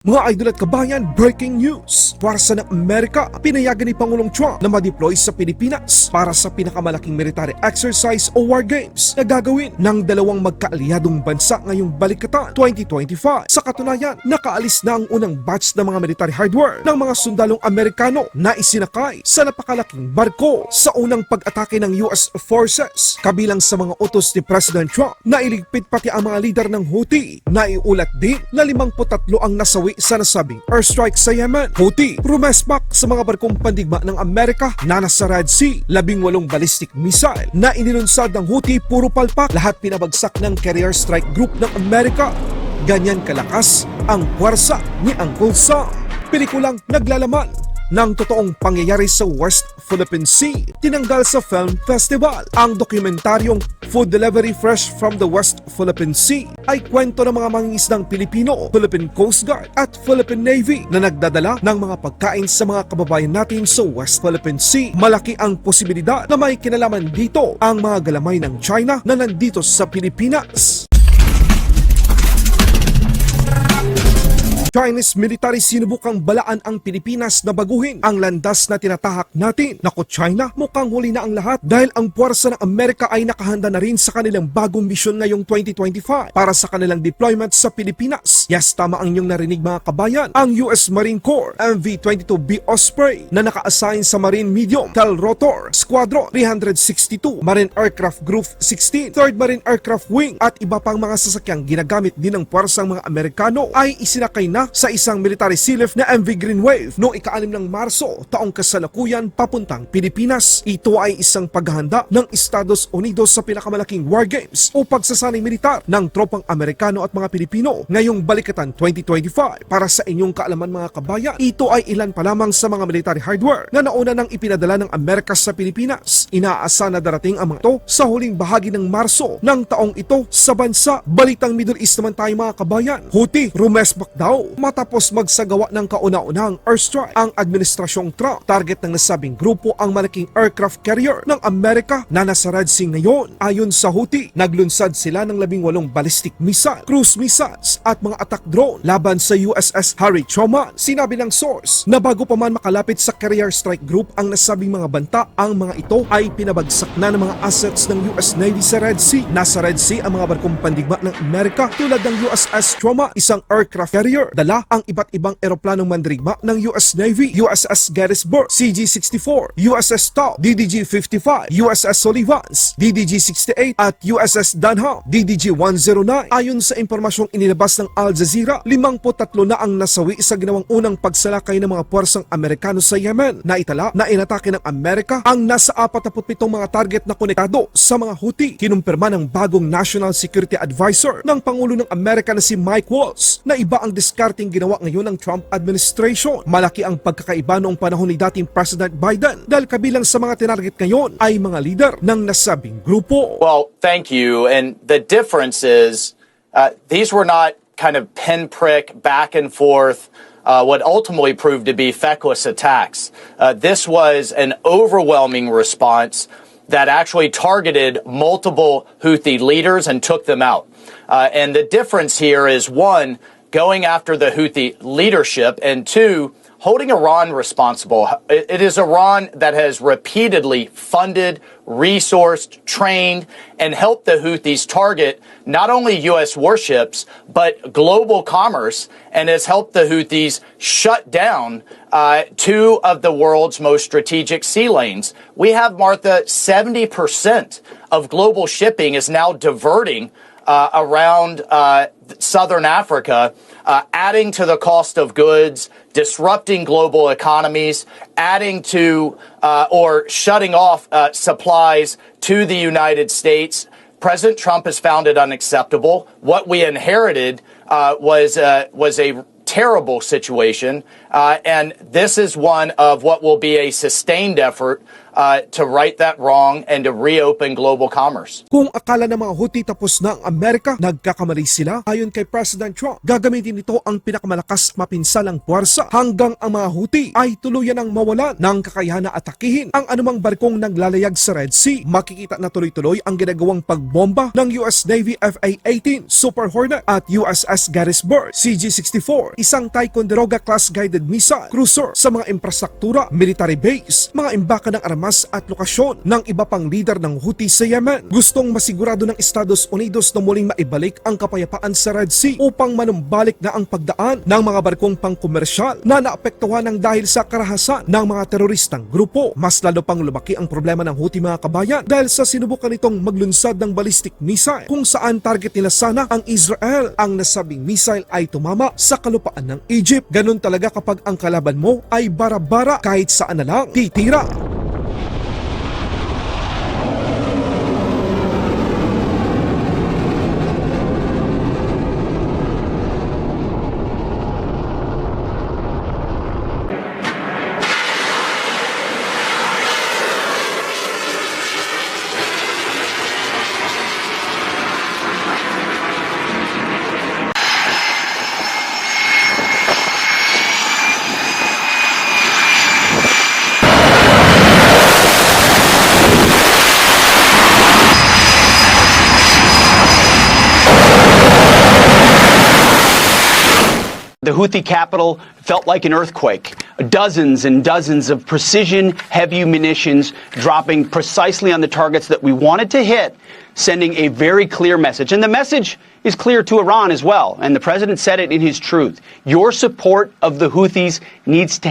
Mga idol at kabayan, breaking news! Puwersa ng Amerika, pinayagan ni Pangulong Trump na ma-deploy sa Pilipinas para sa pinakamalaking military exercise o war games na gagawin ng dalawang magkaalyadong bansa ngayong Balikatan 2025. Sa katunayan, nakaalis na ang unang batch ng mga military hardware ng mga sundalong Amerikano na isinakay sa napakalaking barko sa unang pag-atake ng US forces. Kabilang sa mga utos ni President Trump na iligpit pati ang mga lider ng Houthi. Naiulat din na 53 ang nasawi sa nasabing airstrike sa Yemen. Houthi, rumespak sa mga barkong pandigma ng Amerika na nasa Red Sea. 18 ballistic missile na inilunsad ng Houthi puro palpak. Lahat pinabagsak ng carrier strike group ng Amerika. Ganyan kalakas ang puwersa ni Uncle Sam. Pelikulang naglalaman ng totoong pangyayari sa West Philippine Sea. Tinanggal sa film festival. Ang dokumentaryong Food Delivery Fresh from the West Philippine Sea ay kwento ng mga mangingisdang Pilipino, Philippine Coast Guard at Philippine Navy na nagdadala ng mga pagkain sa mga kababayan natin sa West Philippine Sea. Malaki ang posibilidad na may kinalaman dito ang mga galamay ng China na nandito sa Pilipinas. Chinese military sinubukang balaan ang Pilipinas na baguhin ang landas na tinatahak natin. Naku China, mukhang huli na ang lahat dahil ang puwersa ng Amerika ay nakahanda na rin sa kanilang bagong misyon ngayong 2025 para sa kanilang deployment sa Pilipinas. Yes, tama ang inyong narinig mga kabayan. Ang US Marine Corps MV-22B Osprey na naka-assign sa Marine Medium Tail Rotor Squadron 362, Marine Aircraft Group 16, 3rd Marine Aircraft Wing at iba pang mga sasakyang ginagamit din ng puwersang mga Amerikano ay isinakay na sa isang military sea lift na MV Green Wave noong ika-6 ng Marso taong kasalukuyan papuntang Pilipinas. Ito ay isang paghahanda ng Estados Unidos sa pinakamalaking war games o pagsasanay militar ng tropang Amerikano at mga Pilipino ngayong Balikatan 2025. Para sa inyong kaalaman mga kabayan, ito ay ilan pa lamang sa mga military hardware na nauna nang ipinadala ng Amerika sa Pilipinas. Inaasa na darating ang mga ito sa huling bahagi ng Marso ng taong ito sa bansa. Balitang Middle East naman tayo mga kabayan. Houthi, rumespak daw matapos magsagawa ng kauna-unahang airstrike ang administrasyong Trump. Target ng nasabing grupo ang malaking aircraft carrier ng Amerika na nasa Red Sea ngayon. Ayon sa Houthi, naglunsad sila ng 18 ballistic missile, cruise missiles at mga attack drone laban sa USS Harry Truman. Sinabi ng source na bago pa man makalapit sa carrier strike group ang nasabing mga banta, ang mga ito ay pinabagsak na ng mga assets ng US Navy sa Red Sea. Nasa Red Sea ang mga barkong pandigma ng Amerika tulad ng USS Truman, isang aircraft carrier. Dala ang iba't ibang eroplanong mandirigma ng US Navy, USS Gettysburg, CG-64, USS Tau, DDG-55, USS Sullivans, DDG-68 at USS Dunham, DDG-109. Ayon sa impormasyong inilabas ng Al Jazeera, 53 na ang nasawi sa ginawang unang pagsalakay ng mga puwersang Amerikano sa Yemen. Naitala na inatake ng Amerika ang nasa 47 mga target na konektado sa mga Houthi. Kinumpirma ng bagong National Security Advisor ng Pangulo ng Amerika na si Mike Waltz na iba ang diskarting ginawa ngayon ng Trump administration. Malaki ang pagkakaiba noong panahon ni dating President Biden dahil kabilang sa mga tinarget ngayon ay mga leader ng nasabing grupo. Well, thank you. And the difference is these were not kind of pinprick back and forth what ultimately proved to be feckless attacks. This was an overwhelming response that actually targeted multiple Houthi leaders and took them out. And the difference here is, one, going after the Houthi leadership, and two, holding Iran responsible. It is Iran that has repeatedly funded, resourced, trained, and helped the Houthis target not only U.S. warships, but global commerce, and has helped the Houthis shut down two of the world's most strategic sea lanes. We have, Martha, 70% of global shipping is now diverting around southern Africa, adding to the cost of goods, disrupting global economies, adding to or shutting off supplies to the United States. President Trump has found it unacceptable. What we inherited was a terrible situation, and this is one of what will be a sustained effort to right that wrong and to reopen global commerce. Kung akala ng mga Houthi tapos na ang Amerika, nagkakamali sila. Ayon kay President Trump, gagamitin nito ang pinakamalakas at mapinsalang puwersa hanggang ang mga Houthi ay tuluyan ang mawalan ng kakayahan na atakihin ang anumang barkong naglalayag sa Red Sea. Makikita na tuloy-tuloy ang ginagawang pagbomba ng US Navy FA-18 Super Hornet at USS Gettysburg CG-64, isang Ticonderoga-class guided missile cruiser sa mga infrastruktura, military base, mga imbaka ng armas at lokasyon ng iba pang leader ng Houthi sa Yemen. Gustong masigurado ng Estados Unidos na muling maibalik ang kapayapaan sa Red Sea upang manumbalik na ang pagdaan ng mga barkong pangkomersyal na naapektuhan ng dahil sa karahasan ng mga teroristang grupo. Mas lalo pang lumaki ang problema ng Houthi mga kabayan dahil sa sinubukan nitong maglunsad ng ballistic missile kung saan target nila sana ang Israel. Ang nasabing missile ay tumama sa kalupaan ng Egypt. Ganun talaga kapag ang kalaban mo ay bara-bara kahit saan na lang titira. The Houthi capital felt like an earthquake. Dozens and dozens of precision heavy munitions dropping precisely on the targets that we wanted to hit, sending a very clear message. And the message is clear to Iran as well. And the president said it in his truth. Your support of the Houthis needs to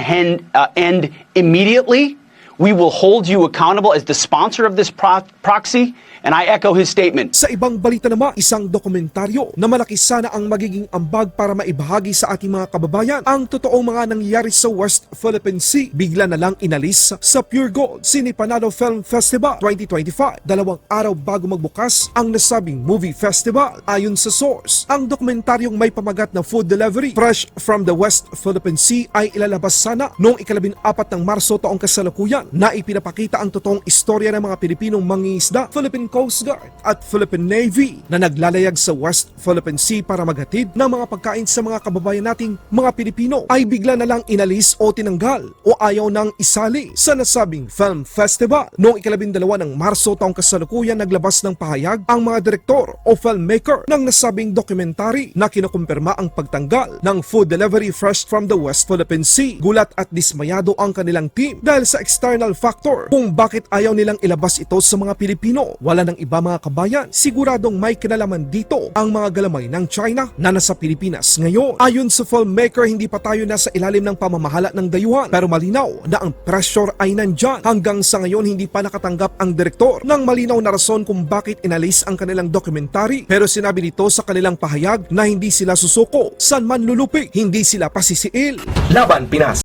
end immediately. We will hold you accountable as the sponsor of this proxy. And I echo his statement. Sa ibang balita naman, isang dokumentaryo na malaki sana ang magiging ambag para maibahagi sa ating mga kababayan ang totoong mga nangyayari sa West Philippine Sea. Bigla na lang inalis sa Pure Gold Sinipanado Film Festival 2025. 2 araw bago magbukas ang nasabing movie festival. Ayon sa source, ang dokumentaryong may pamagat na food delivery fresh from the West Philippine Sea ay ilalabas sana noong 14 ng Marso taong kasalukuyan na ipinapakita ang totoong istorya ng mga Pilipinong mangingisda, Philippine Coast Guard at Philippine Navy na naglalayag sa West Philippine Sea para maghatid ng mga pagkain sa mga kababayan nating mga Pilipino ay bigla na lang inalis o tinanggal o ayaw nang isali sa nasabing film festival. Noong 12 ng Marso taong kasalukuyan naglabas ng pahayag ang mga direktor o filmmaker ng nasabing documentary na kinukumpirma ang pagtanggal ng food delivery fresh from the West Philippine Sea. Gulat at dismayado ang kanilang team dahil sa external factor kung bakit ayaw nilang ilabas ito sa mga Pilipino. Wala ng iba mga kabayan, siguradong may kinalaman dito ang mga galamay ng China na nasa Pilipinas ngayon. Ayon sa filmmaker, hindi pa tayo nasa ilalim ng pamamahala ng dayuhan pero malinaw na ang pressure ay nandyan. Hanggang sa ngayon hindi pa nakatanggap ang direktor ng malinaw na rason kung bakit inalis ang kanilang documentary pero sinabi nito sa kanilang pahayag na hindi sila susuko, saan man lulupig, hindi sila pasisiil. Laban Pinas.